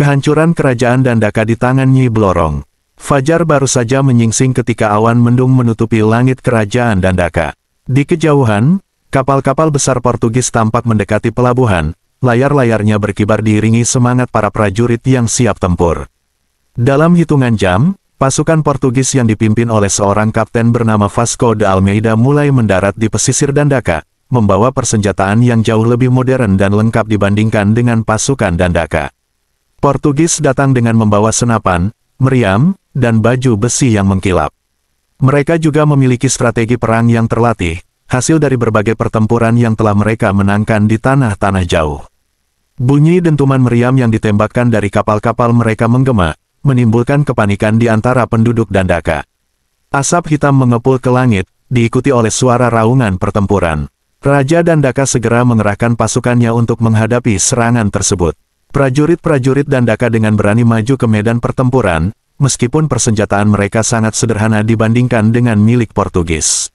Kehancuran kerajaan Dandaka di tangan Nyi Blorong. Fajar baru saja menyingsing ketika awan mendung menutupi langit kerajaan Dandaka. Di kejauhan, kapal-kapal besar Portugis tampak mendekati pelabuhan, layar-layarnya berkibar diiringi semangat para prajurit yang siap tempur. Dalam hitungan jam, pasukan Portugis yang dipimpin oleh seorang kapten bernama Vasco de Almeida mulai mendarat di pesisir Dandaka, membawa persenjataan yang jauh lebih modern dan lengkap dibandingkan dengan pasukan Dandaka. Portugis datang dengan membawa senapan, meriam, dan baju besi yang mengkilap. Mereka juga memiliki strategi perang yang terlatih, hasil dari berbagai pertempuran yang telah mereka menangkan di tanah-tanah jauh. Bunyi dentuman meriam yang ditembakkan dari kapal-kapal mereka menggema, menimbulkan kepanikan di antara penduduk Dandaka. Asap hitam mengepul ke langit, diikuti oleh suara raungan pertempuran. Raja Dandaka segera mengerahkan pasukannya untuk menghadapi serangan tersebut. Prajurit-prajurit Dandaka dengan berani maju ke medan pertempuran, meskipun persenjataan mereka sangat sederhana dibandingkan dengan milik Portugis.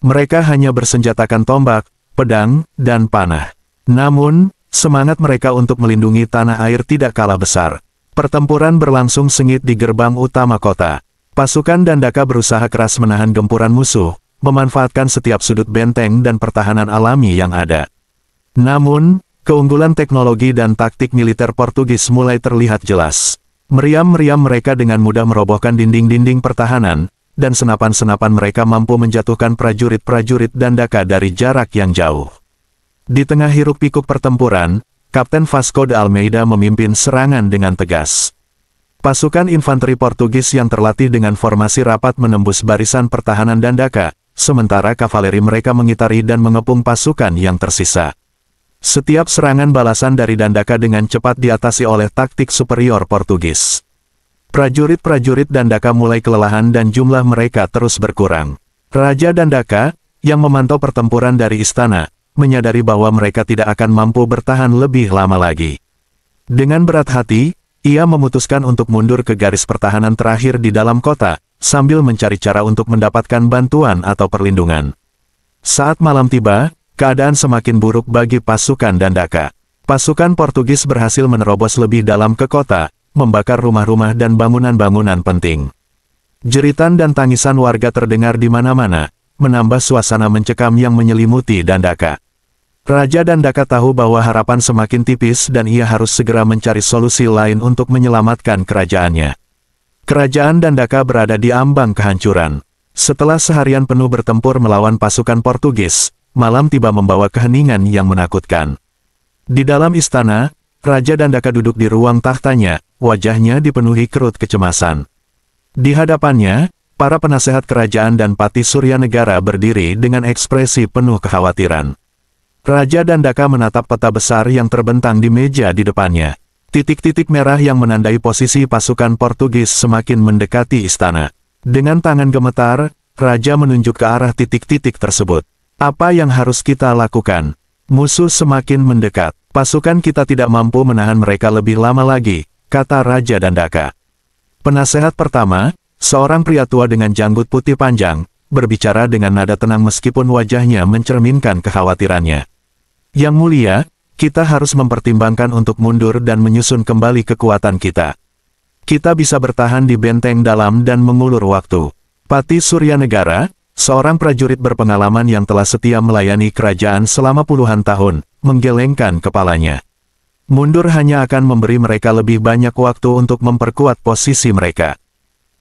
Mereka hanya bersenjatakan tombak, pedang, dan panah. Namun, semangat mereka untuk melindungi tanah air tidak kalah besar. Pertempuran berlangsung sengit di gerbang utama kota. Pasukan Dandaka berusaha keras menahan gempuran musuh, memanfaatkan setiap sudut benteng dan pertahanan alami yang ada. Namun, keunggulan teknologi dan taktik militer Portugis mulai terlihat jelas. Meriam-meriam mereka dengan mudah merobohkan dinding-dinding pertahanan, dan senapan-senapan mereka mampu menjatuhkan prajurit-prajurit Dandaka dari jarak yang jauh. Di tengah hiruk-pikuk pertempuran, Kapten Vasco de Almeida memimpin serangan dengan tegas. Pasukan infanteri Portugis yang terlatih dengan formasi rapat menembus barisan pertahanan Dandaka, sementara kavaleri mereka mengitari dan mengepung pasukan yang tersisa. Setiap serangan balasan dari Dandaka dengan cepat diatasi oleh taktik superior Portugis. Prajurit-prajurit Dandaka mulai kelelahan dan jumlah mereka terus berkurang. Raja Dandaka, yang memantau pertempuran dari istana, menyadari bahwa mereka tidak akan mampu bertahan lebih lama lagi. Dengan berat hati, ia memutuskan untuk mundur ke garis pertahanan terakhir di dalam kota, sambil mencari cara untuk mendapatkan bantuan atau perlindungan. Saat malam tiba, keadaan semakin buruk bagi pasukan Dandaka. Pasukan Portugis berhasil menerobos lebih dalam ke kota, membakar rumah-rumah dan bangunan-bangunan penting. Jeritan dan tangisan warga terdengar di mana-mana, menambah suasana mencekam yang menyelimuti Dandaka. Raja Dandaka tahu bahwa harapan semakin tipis dan ia harus segera mencari solusi lain untuk menyelamatkan kerajaannya. Kerajaan Dandaka berada di ambang kehancuran. Setelah seharian penuh bertempur melawan pasukan Portugis, malam tiba membawa keheningan yang menakutkan. Di dalam istana, Raja Dandaka duduk di ruang tahtanya, wajahnya dipenuhi kerut kecemasan. Di hadapannya, para penasehat kerajaan dan Patih Suryanegara berdiri dengan ekspresi penuh kekhawatiran. Raja Dandaka menatap peta besar yang terbentang di meja di depannya. Titik-titik merah yang menandai posisi pasukan Portugis semakin mendekati istana. Dengan tangan gemetar, Raja menunjuk ke arah titik-titik tersebut. Apa yang harus kita lakukan? Musuh semakin mendekat. Pasukan kita tidak mampu menahan mereka lebih lama lagi, kata Raja Dandaka. Penasehat pertama, seorang pria tua dengan janggut putih panjang, berbicara dengan nada tenang meskipun wajahnya mencerminkan kekhawatirannya. Yang mulia, kita harus mempertimbangkan untuk mundur dan menyusun kembali kekuatan kita. Kita bisa bertahan di benteng dalam dan mengulur waktu. Patih Suryanegara, seorang prajurit berpengalaman yang telah setia melayani kerajaan selama puluhan tahun, menggelengkan kepalanya. Mundur hanya akan memberi mereka lebih banyak waktu untuk memperkuat posisi mereka.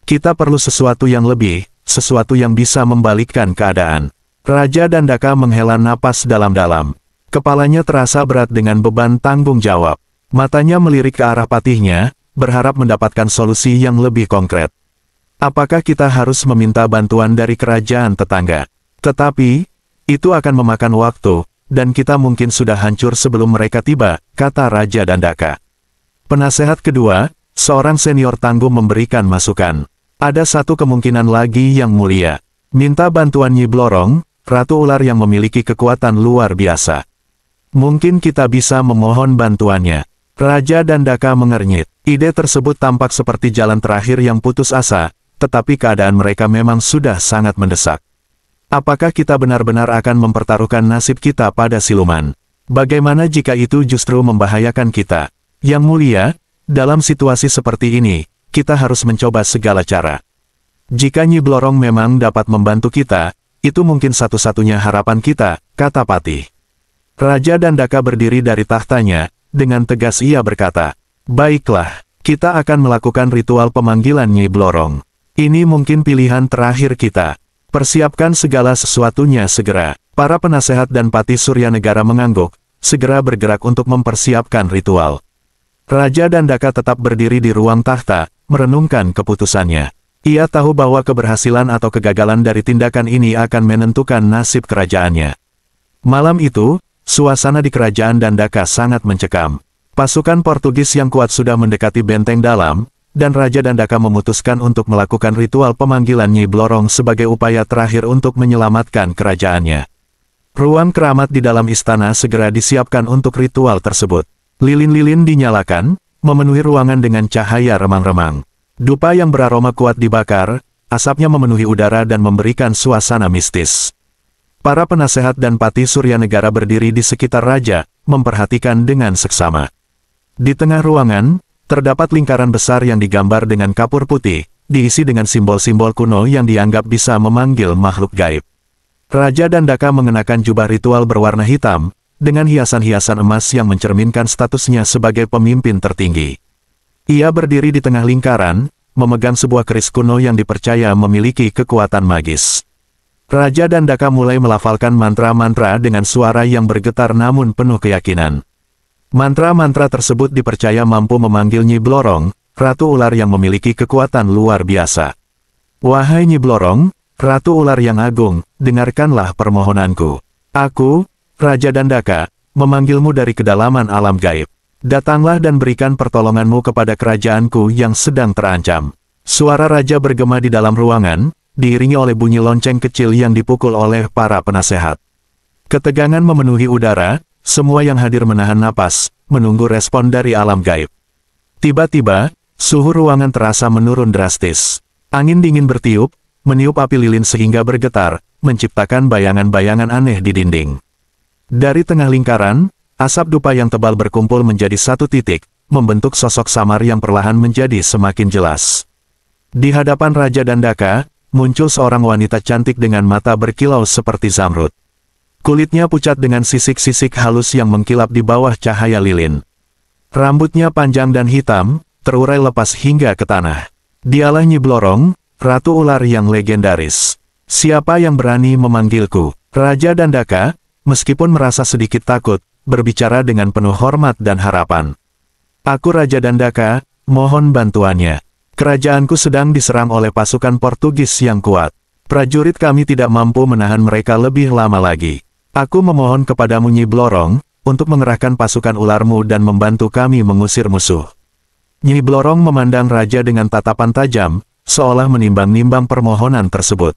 Kita perlu sesuatu yang lebih, sesuatu yang bisa membalikkan keadaan. Raja Dandaka menghela napas dalam-dalam. Kepalanya terasa berat dengan beban tanggung jawab. Matanya melirik ke arah patihnya, berharap mendapatkan solusi yang lebih konkret. Apakah kita harus meminta bantuan dari kerajaan tetangga? Tetapi, itu akan memakan waktu, dan kita mungkin sudah hancur sebelum mereka tiba, kata Raja Dandaka. Penasehat kedua, seorang senior tangguh memberikan masukan. Ada satu kemungkinan lagi yang mulia. Minta bantuan Nyi Blorong, Ratu Ular yang memiliki kekuatan luar biasa. Mungkin kita bisa memohon bantuannya. Raja Dandaka mengernyit. Ide tersebut tampak seperti jalan terakhir yang putus asa, tetapi keadaan mereka memang sudah sangat mendesak. Apakah kita benar-benar akan mempertaruhkan nasib kita pada siluman? Bagaimana jika itu justru membahayakan kita? Yang mulia, dalam situasi seperti ini, kita harus mencoba segala cara. Jika Nyi Blorong memang dapat membantu kita, itu mungkin satu-satunya harapan kita, kata Patih. Raja Dandaka berdiri dari tahtanya, dengan tegas ia berkata, "Baiklah, kita akan melakukan ritual pemanggilan Nyi Blorong. Ini mungkin pilihan terakhir kita. Persiapkan segala sesuatunya segera." Para penasehat dan Patih Surya Negara mengangguk, segera bergerak untuk mempersiapkan ritual. Raja Dandaka tetap berdiri di ruang tahta, merenungkan keputusannya. Ia tahu bahwa keberhasilan atau kegagalan dari tindakan ini akan menentukan nasib kerajaannya. Malam itu, suasana di kerajaan Dandaka sangat mencekam. Pasukan Portugis yang kuat sudah mendekati benteng dalam, dan Raja Dandaka memutuskan untuk melakukan ritual pemanggilan Nyi Blorong sebagai upaya terakhir untuk menyelamatkan kerajaannya. Ruang keramat di dalam istana segera disiapkan untuk ritual tersebut. Lilin-lilin dinyalakan, memenuhi ruangan dengan cahaya remang-remang. Dupa yang beraroma kuat dibakar, asapnya memenuhi udara dan memberikan suasana mistis. Para penasehat dan Patih Surya Negara berdiri di sekitar raja, memperhatikan dengan seksama. Di tengah ruangan, terdapat lingkaran besar yang digambar dengan kapur putih, diisi dengan simbol-simbol kuno yang dianggap bisa memanggil makhluk gaib. Raja Dandaka mengenakan jubah ritual berwarna hitam, dengan hiasan-hiasan emas yang mencerminkan statusnya sebagai pemimpin tertinggi. Ia berdiri di tengah lingkaran, memegang sebuah keris kuno yang dipercaya memiliki kekuatan magis. Raja Dandaka mulai melafalkan mantra-mantra dengan suara yang bergetar namun penuh keyakinan. Mantra-mantra tersebut dipercaya mampu memanggil Nyi Blorong, Ratu Ular yang memiliki kekuatan luar biasa. "Wahai Nyi Blorong, Ratu Ular yang agung, dengarkanlah permohonanku. Aku, Raja Dandaka, memanggilmu dari kedalaman alam gaib. Datanglah dan berikan pertolonganmu kepada kerajaanku yang sedang terancam." Suara raja bergema di dalam ruangan, diiringi oleh bunyi lonceng kecil yang dipukul oleh para penasehat. Ketegangan memenuhi udara, semua yang hadir menahan napas, menunggu respon dari alam gaib. Tiba-tiba, suhu ruangan terasa menurun drastis. Angin dingin bertiup, meniup api lilin sehingga bergetar, menciptakan bayangan-bayangan aneh di dinding. Dari tengah lingkaran, asap dupa yang tebal berkumpul menjadi satu titik, membentuk sosok samar yang perlahan menjadi semakin jelas. Di hadapan Raja Dandaka, muncul seorang wanita cantik dengan mata berkilau seperti zamrud. Kulitnya pucat dengan sisik-sisik halus yang mengkilap di bawah cahaya lilin. Rambutnya panjang dan hitam, terurai lepas hingga ke tanah. Dialah Nyi Blorong, Ratu Ular yang legendaris. "Siapa yang berani memanggilku?" Raja Dandaka, meskipun merasa sedikit takut, berbicara dengan penuh hormat dan harapan. "Aku Raja Dandaka, mohon bantuannya. Kerajaanku sedang diserang oleh pasukan Portugis yang kuat. Prajurit kami tidak mampu menahan mereka lebih lama lagi. Aku memohon kepadamu Nyi Blorong, untuk mengerahkan pasukan ularmu dan membantu kami mengusir musuh." Nyi Blorong memandang raja dengan tatapan tajam, seolah menimbang-nimbang permohonan tersebut.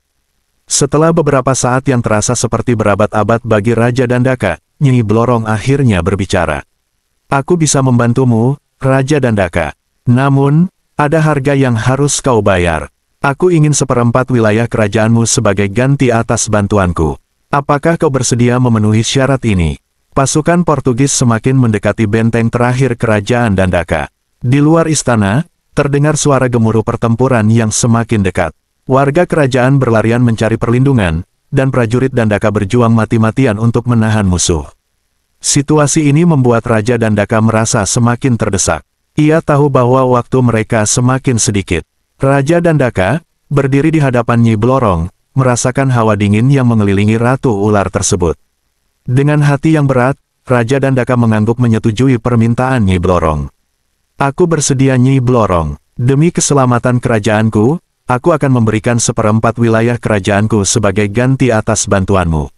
Setelah beberapa saat yang terasa seperti berabad-abad bagi Raja Dandaka, Nyi Blorong akhirnya berbicara. "Aku bisa membantumu, Raja Dandaka. Namun, ada harga yang harus kau bayar. Aku ingin 1/4 wilayah kerajaanmu sebagai ganti atas bantuanku. Apakah kau bersedia memenuhi syarat ini?" Pasukan Portugis semakin mendekati benteng terakhir kerajaan Dandaka. Di luar istana, terdengar suara gemuruh pertempuran yang semakin dekat. Warga kerajaan berlarian mencari perlindungan, dan prajurit Dandaka berjuang mati-matian untuk menahan musuh. Situasi ini membuat Raja Dandaka merasa semakin terdesak. Ia tahu bahwa waktu mereka semakin sedikit. Raja Dandaka, berdiri di hadapan Nyi Blorong, merasakan hawa dingin yang mengelilingi Ratu Ular tersebut. Dengan hati yang berat, Raja Dandaka mengangguk menyetujui permintaan Nyi Blorong. "Aku bersedia Nyi Blorong. Demi keselamatan kerajaanku, aku akan memberikan 1/4 wilayah kerajaanku sebagai ganti atas bantuanmu."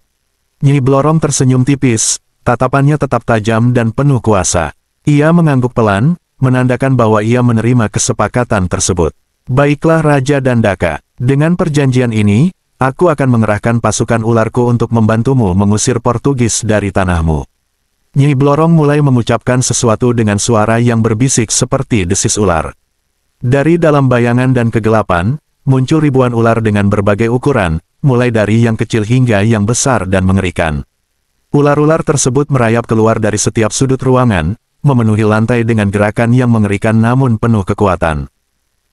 Nyi Blorong tersenyum tipis, tatapannya tetap tajam dan penuh kuasa. Ia mengangguk pelan, menandakan bahwa ia menerima kesepakatan tersebut. "Baiklah Raja Dandaka, dengan perjanjian ini, aku akan mengerahkan pasukan ularku untuk membantumu mengusir Portugis dari tanahmu." Nyi Blorong mulai mengucapkan sesuatu dengan suara yang berbisik seperti desis ular. Dari dalam bayangan dan kegelapan, muncul ribuan ular dengan berbagai ukuran, mulai dari yang kecil hingga yang besar dan mengerikan. Ular-ular tersebut merayap keluar dari setiap sudut ruangan, memenuhi lantai dengan gerakan yang mengerikan namun penuh kekuatan.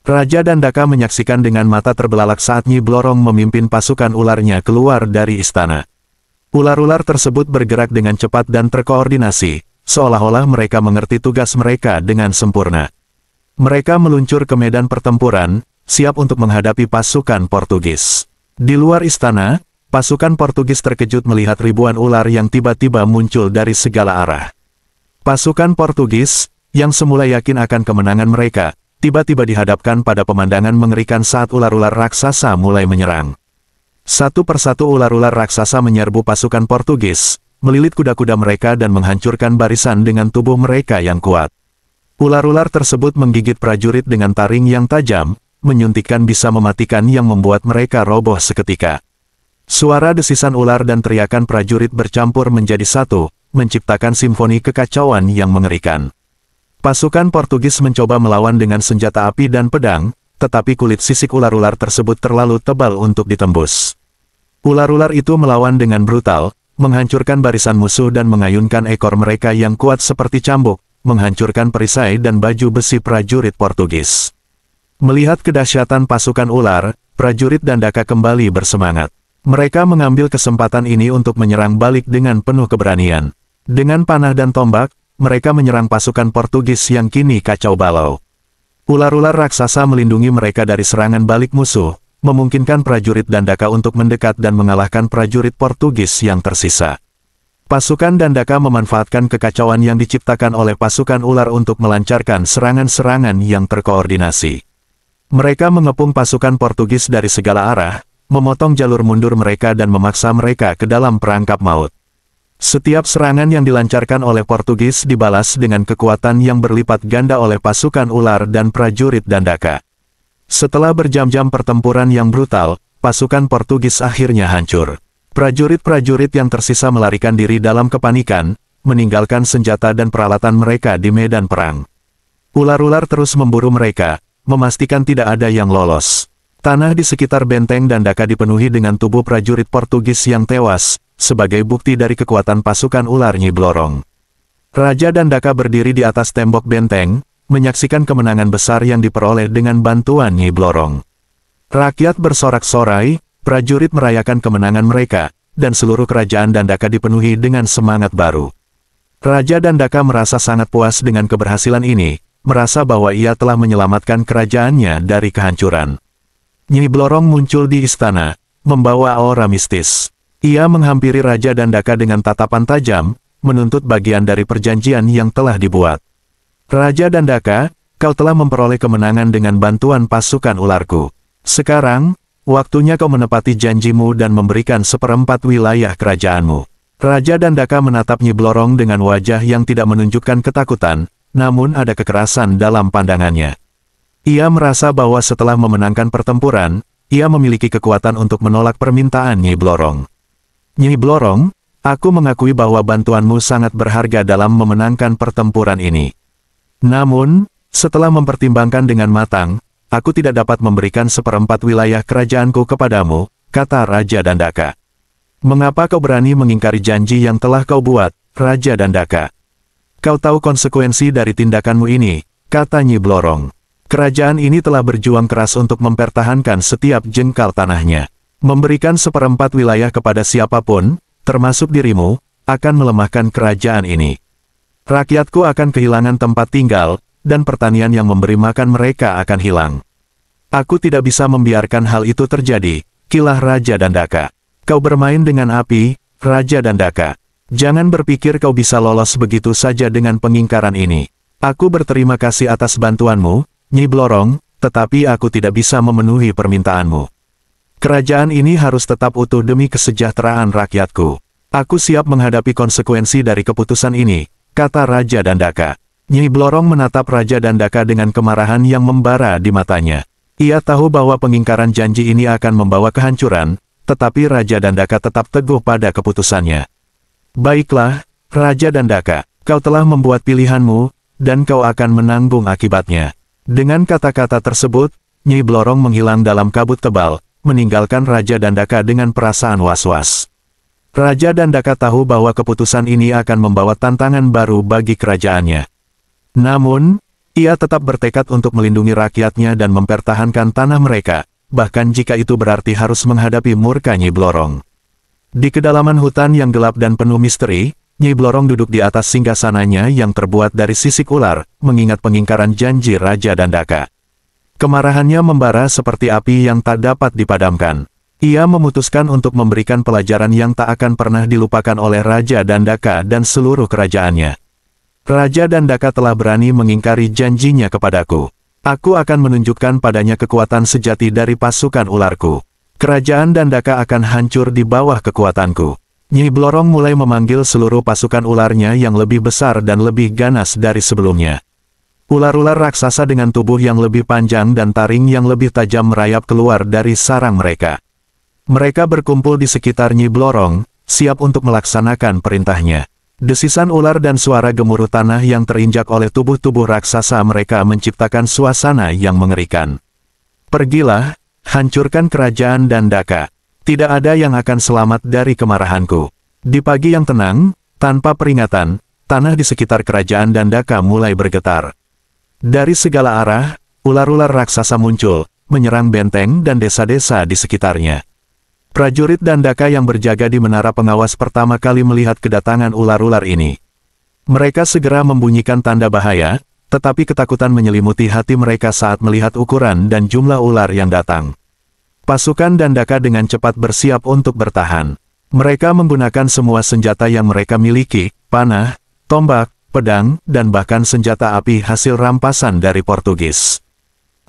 Raja Dandaka menyaksikan dengan mata terbelalak saat Nyi Blorong memimpin pasukan ularnya keluar dari istana. Ular-ular tersebut bergerak dengan cepat dan terkoordinasi, seolah-olah mereka mengerti tugas mereka dengan sempurna. Mereka meluncur ke medan pertempuran, siap untuk menghadapi pasukan Portugis. Di luar istana, pasukan Portugis terkejut melihat ribuan ular yang tiba-tiba muncul dari segala arah. Pasukan Portugis, yang semula yakin akan kemenangan mereka, tiba-tiba dihadapkan pada pemandangan mengerikan saat ular-ular raksasa mulai menyerang. Satu persatu ular-ular raksasa menyerbu pasukan Portugis, melilit kuda-kuda mereka dan menghancurkan barisan dengan tubuh mereka yang kuat. Ular-ular tersebut menggigit prajurit dengan taring yang tajam, menyuntikkan bisa mematikan yang membuat mereka roboh seketika. Suara desisan ular dan teriakan prajurit bercampur menjadi satu, menciptakan simfoni kekacauan yang mengerikan. Pasukan Portugis mencoba melawan dengan senjata api dan pedang, tetapi kulit sisik ular-ular tersebut terlalu tebal untuk ditembus. Ular-ular itu melawan dengan brutal, menghancurkan barisan musuh dan mengayunkan ekor mereka yang kuat seperti cambuk, menghancurkan perisai dan baju besi prajurit Portugis. Melihat kedahsyatan pasukan ular, prajurit Dandaka kembali bersemangat. Mereka mengambil kesempatan ini untuk menyerang balik dengan penuh keberanian. Dengan panah dan tombak, mereka menyerang pasukan Portugis yang kini kacau balau. Ular-ular raksasa melindungi mereka dari serangan balik musuh, memungkinkan prajurit Dandaka untuk mendekat dan mengalahkan prajurit Portugis yang tersisa. Pasukan Dandaka memanfaatkan kekacauan yang diciptakan oleh pasukan ular untuk melancarkan serangan-serangan yang terkoordinasi. Mereka mengepung pasukan Portugis dari segala arah, memotong jalur mundur mereka dan memaksa mereka ke dalam perangkap maut. Setiap serangan yang dilancarkan oleh Portugis dibalas dengan kekuatan yang berlipat ganda oleh pasukan ular dan prajurit Dandaka. Setelah berjam-jam pertempuran yang brutal, pasukan Portugis akhirnya hancur. Prajurit-prajurit yang tersisa melarikan diri dalam kepanikan, meninggalkan senjata dan peralatan mereka di medan perang. Ular-ular terus memburu mereka, memastikan tidak ada yang lolos. Tanah di sekitar benteng Dandaka dipenuhi dengan tubuh prajurit Portugis yang tewas, sebagai bukti dari kekuatan pasukan ular Nyi Blorong. Raja Dandaka berdiri di atas tembok benteng, menyaksikan kemenangan besar yang diperoleh dengan bantuan Nyi Blorong. Rakyat bersorak-sorai, prajurit merayakan kemenangan mereka, dan seluruh kerajaan Dandaka dipenuhi dengan semangat baru. Raja Dandaka merasa sangat puas dengan keberhasilan ini, merasa bahwa ia telah menyelamatkan kerajaannya dari kehancuran. Nyi Blorong muncul di istana, membawa aura mistis. Ia menghampiri Raja Dandaka dengan tatapan tajam, menuntut bagian dari perjanjian yang telah dibuat. Raja Dandaka, kau telah memperoleh kemenangan dengan bantuan pasukan ularku. Sekarang, waktunya kau menepati janjimu dan memberikan seperempat wilayah kerajaanmu. Raja Dandaka menatap Nyi Blorong dengan wajah yang tidak menunjukkan ketakutan, namun ada kekerasan dalam pandangannya. Ia merasa bahwa setelah memenangkan pertempuran, ia memiliki kekuatan untuk menolak permintaan Nyi Blorong. Nyi Blorong, aku mengakui bahwa bantuanmu sangat berharga dalam memenangkan pertempuran ini. Namun, setelah mempertimbangkan dengan matang, aku tidak dapat memberikan seperempat wilayah kerajaanku kepadamu, kata Raja Dandaka. Mengapa kau berani mengingkari janji yang telah kau buat, Raja Dandaka? Kau tahu konsekuensi dari tindakanmu ini, kata Nyi Blorong. Kerajaan ini telah berjuang keras untuk mempertahankan setiap jengkal tanahnya. Memberikan seperempat wilayah kepada siapapun, termasuk dirimu, akan melemahkan kerajaan ini. Rakyatku akan kehilangan tempat tinggal, dan pertanian yang memberi makan mereka akan hilang. Aku tidak bisa membiarkan hal itu terjadi, kilah Raja Dandaka. Kau bermain dengan api, Raja Dandaka. Jangan berpikir kau bisa lolos begitu saja dengan pengingkaran ini. Aku berterima kasih atas bantuanmu, Nyi Blorong, tetapi aku tidak bisa memenuhi permintaanmu. Kerajaan ini harus tetap utuh demi kesejahteraan rakyatku. Aku siap menghadapi konsekuensi dari keputusan ini, kata Raja Dandaka. Nyi Blorong menatap Raja Dandaka dengan kemarahan yang membara di matanya. Ia tahu bahwa pengingkaran janji ini akan membawa kehancuran, tetapi Raja Dandaka tetap teguh pada keputusannya. Baiklah, Raja Dandaka, kau telah membuat pilihanmu, dan kau akan menanggung akibatnya. Dengan kata-kata tersebut, Nyi Blorong menghilang dalam kabut tebal, meninggalkan Raja Dandaka dengan perasaan was-was. Raja Dandaka tahu bahwa keputusan ini akan membawa tantangan baru bagi kerajaannya. Namun, ia tetap bertekad untuk melindungi rakyatnya dan mempertahankan tanah mereka, bahkan jika itu berarti harus menghadapi murka Nyi Blorong. Di kedalaman hutan yang gelap dan penuh misteri, Nyi Blorong duduk di atas singgasananya yang terbuat dari sisik ular, mengingat pengingkaran janji Raja Dandaka. Kemarahannya membara seperti api yang tak dapat dipadamkan. Ia memutuskan untuk memberikan pelajaran yang tak akan pernah dilupakan oleh Raja Dandaka dan seluruh kerajaannya. Raja Dandaka telah berani mengingkari janjinya kepadaku. Aku akan menunjukkan padanya kekuatan sejati dari pasukan ularku. Kerajaan Dandaka akan hancur di bawah kekuatanku. Nyi Blorong mulai memanggil seluruh pasukan ularnya yang lebih besar dan lebih ganas dari sebelumnya. Ular-ular raksasa dengan tubuh yang lebih panjang dan taring yang lebih tajam merayap keluar dari sarang mereka. Mereka berkumpul di sekitar Nyi Blorong, siap untuk melaksanakan perintahnya. Desisan ular dan suara gemuruh tanah yang terinjak oleh tubuh-tubuh raksasa mereka menciptakan suasana yang mengerikan. Pergilah, hancurkan kerajaan Dandaka. Tidak ada yang akan selamat dari kemarahanku. Di pagi yang tenang, tanpa peringatan, tanah di sekitar kerajaan Dandaka mulai bergetar. Dari segala arah, ular-ular raksasa muncul, menyerang benteng dan desa-desa di sekitarnya. Prajurit Dandaka yang berjaga di menara pengawas pertama kali melihat kedatangan ular-ular ini. Mereka segera membunyikan tanda bahaya, tetapi ketakutan menyelimuti hati mereka saat melihat ukuran dan jumlah ular yang datang. Pasukan Dandaka dengan cepat bersiap untuk bertahan. Mereka menggunakan semua senjata yang mereka miliki, panah, tombak, pedang, dan bahkan senjata api hasil rampasan dari Portugis.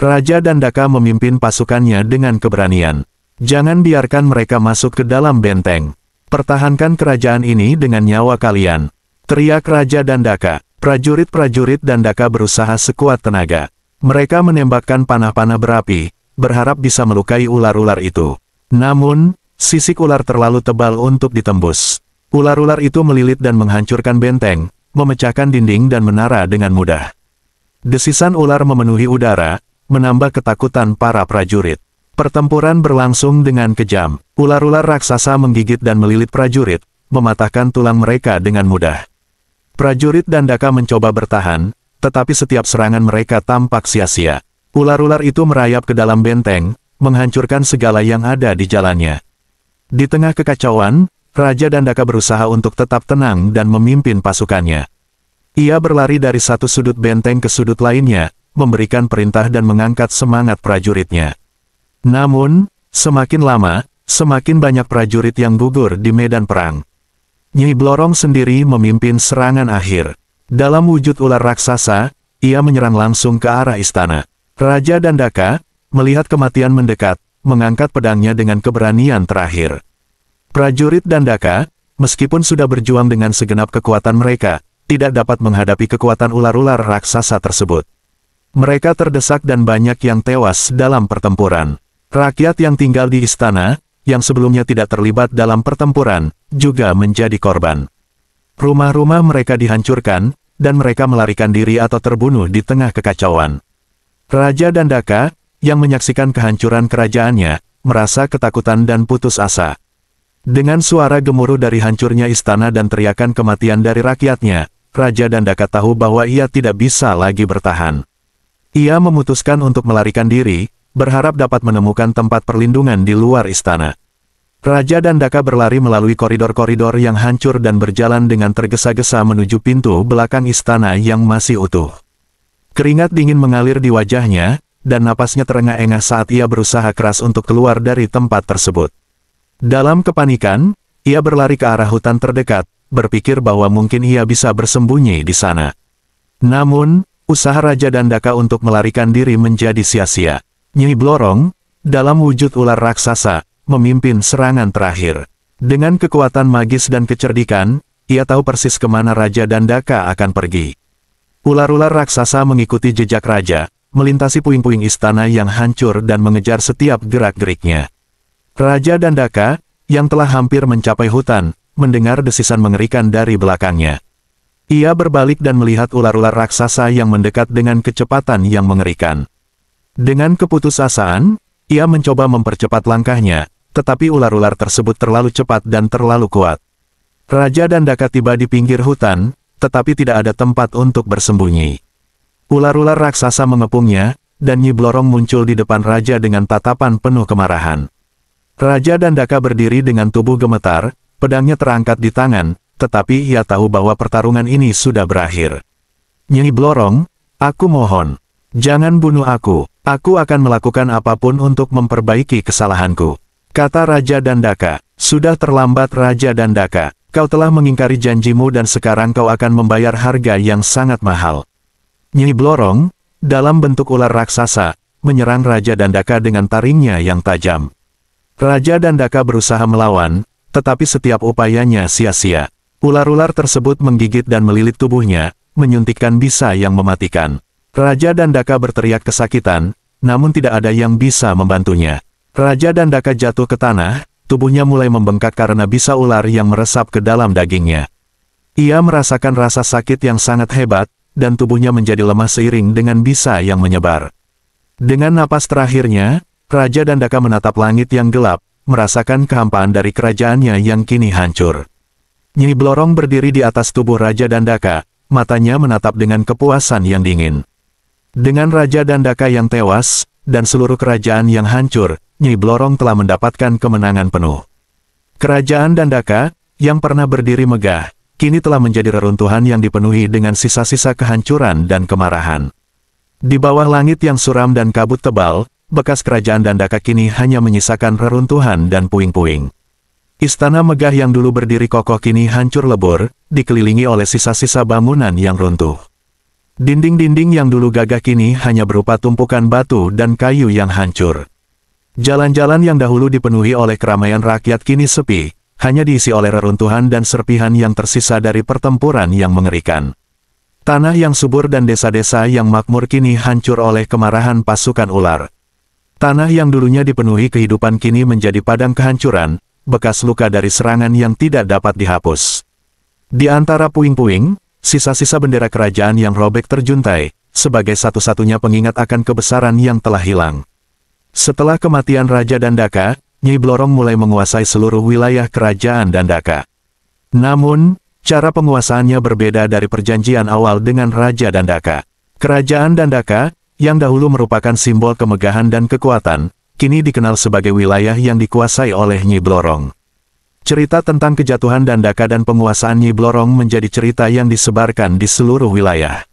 Raja Dandaka memimpin pasukannya dengan keberanian. Jangan biarkan mereka masuk ke dalam benteng. Pertahankan kerajaan ini dengan nyawa kalian. Teriak Raja Dandaka. Prajurit-prajurit Dandaka berusaha sekuat tenaga. Mereka menembakkan panah-panah berapi, berharap bisa melukai ular-ular itu. Namun, sisik ular terlalu tebal untuk ditembus. Ular-ular itu melilit dan menghancurkan benteng, memecahkan dinding dan menara dengan mudah. Desisan ular memenuhi udara, menambah ketakutan para prajurit. Pertempuran berlangsung dengan kejam. Ular-ular raksasa menggigit dan melilit prajurit, mematahkan tulang mereka dengan mudah. Prajurit Dandaka mencoba bertahan, tetapi setiap serangan mereka tampak sia-sia. Ular-ular itu merayap ke dalam benteng, menghancurkan segala yang ada di jalannya. Di tengah kekacauan, Raja Dandaka berusaha untuk tetap tenang dan memimpin pasukannya. Ia berlari dari satu sudut benteng ke sudut lainnya, memberikan perintah dan mengangkat semangat prajuritnya. Namun, semakin lama, semakin banyak prajurit yang gugur di medan perang. Nyi Blorong sendiri memimpin serangan akhir. Dalam wujud ular raksasa, ia menyerang langsung ke arah istana. Raja Dandaka, melihat kematian mendekat, mengangkat pedangnya dengan keberanian terakhir. Prajurit Dandaka, meskipun sudah berjuang dengan segenap kekuatan mereka, tidak dapat menghadapi kekuatan ular-ular raksasa tersebut. Mereka terdesak dan banyak yang tewas dalam pertempuran. Rakyat yang tinggal di istana, yang sebelumnya tidak terlibat dalam pertempuran, juga menjadi korban. Rumah-rumah mereka dihancurkan, dan mereka melarikan diri atau terbunuh di tengah kekacauan. Raja Dandaka, yang menyaksikan kehancuran kerajaannya, merasa ketakutan dan putus asa. Dengan suara gemuruh dari hancurnya istana dan teriakan kematian dari rakyatnya, Raja Dandaka tahu bahwa ia tidak bisa lagi bertahan. Ia memutuskan untuk melarikan diri, berharap dapat menemukan tempat perlindungan di luar istana. Raja Dandaka berlari melalui koridor-koridor yang hancur dan berjalan dengan tergesa-gesa menuju pintu belakang istana yang masih utuh. Keringat dingin mengalir di wajahnya, dan napasnya terengah-engah saat ia berusaha keras untuk keluar dari tempat tersebut. Dalam kepanikan, ia berlari ke arah hutan terdekat, berpikir bahwa mungkin ia bisa bersembunyi di sana. Namun, usaha Raja Dandaka untuk melarikan diri menjadi sia-sia. Nyi Blorong, dalam wujud ular raksasa, memimpin serangan terakhir. Dengan kekuatan magis dan kecerdikan, ia tahu persis kemana Raja Dandaka akan pergi. Ular-ular raksasa mengikuti jejak Raja, melintasi puing-puing istana yang hancur dan mengejar setiap gerak-geriknya. Raja Dandaka, yang telah hampir mencapai hutan, mendengar desisan mengerikan dari belakangnya. Ia berbalik dan melihat ular-ular raksasa yang mendekat dengan kecepatan yang mengerikan. Dengan keputusasaan, ia mencoba mempercepat langkahnya, tetapi ular-ular tersebut terlalu cepat dan terlalu kuat. Raja Dandaka tiba di pinggir hutan, tetapi tidak ada tempat untuk bersembunyi. Ular-ular raksasa mengepungnya, dan Nyi Blorong muncul di depan raja dengan tatapan penuh kemarahan. Raja Dandaka berdiri dengan tubuh gemetar, pedangnya terangkat di tangan, tetapi ia tahu bahwa pertarungan ini sudah berakhir. Nyi Blorong, aku mohon, jangan bunuh aku akan melakukan apapun untuk memperbaiki kesalahanku, kata Raja Dandaka. Sudah terlambat Raja Dandaka, kau telah mengingkari janjimu dan sekarang kau akan membayar harga yang sangat mahal. Nyi Blorong, dalam bentuk ular raksasa, menyerang Raja Dandaka dengan taringnya yang tajam. Raja Dandaka berusaha melawan, tetapi setiap upayanya sia-sia. Ular-ular tersebut menggigit dan melilit tubuhnya, menyuntikkan bisa yang mematikan. Raja Dandaka berteriak kesakitan, namun tidak ada yang bisa membantunya. Raja Dandaka jatuh ke tanah, tubuhnya mulai membengkak karena bisa ular yang meresap ke dalam dagingnya. Ia merasakan rasa sakit yang sangat hebat, dan tubuhnya menjadi lemah seiring dengan bisa yang menyebar. Dengan napas terakhirnya, Raja Dandaka menatap langit yang gelap, merasakan kehampaan dari kerajaannya yang kini hancur. Nyi Blorong berdiri di atas tubuh Raja Dandaka, matanya menatap dengan kepuasan yang dingin. Dengan Raja Dandaka yang tewas, dan seluruh kerajaan yang hancur, Nyi Blorong telah mendapatkan kemenangan penuh. Kerajaan Dandaka, yang pernah berdiri megah, kini telah menjadi reruntuhan yang dipenuhi dengan sisa-sisa kehancuran dan kemarahan. Di bawah langit yang suram dan kabut tebal, bekas kerajaan Dandaka kini hanya menyisakan reruntuhan dan puing-puing. Istana megah yang dulu berdiri kokoh kini hancur lebur, dikelilingi oleh sisa-sisa bangunan yang runtuh. Dinding-dinding yang dulu gagah kini hanya berupa tumpukan batu dan kayu yang hancur. Jalan-jalan yang dahulu dipenuhi oleh keramaian rakyat kini sepi, hanya diisi oleh reruntuhan dan serpihan yang tersisa dari pertempuran yang mengerikan. Tanah yang subur dan desa-desa yang makmur kini hancur oleh kemarahan pasukan ular. Tanah yang dulunya dipenuhi kehidupan kini menjadi padang kehancuran, bekas luka dari serangan yang tidak dapat dihapus. Di antara puing-puing, sisa-sisa bendera kerajaan yang robek terjuntai, sebagai satu-satunya pengingat akan kebesaran yang telah hilang. Setelah kematian Raja Dandaka, Nyi Blorong mulai menguasai seluruh wilayah kerajaan Dandaka. Namun, cara penguasaannya berbeda dari perjanjian awal dengan Raja Dandaka. Kerajaan Dandaka, yang dahulu merupakan simbol kemegahan dan kekuatan, kini dikenal sebagai wilayah yang dikuasai oleh Nyi Blorong. Cerita tentang kejatuhan Dandaka dan penguasaan Nyi Blorong menjadi cerita yang disebarkan di seluruh wilayah.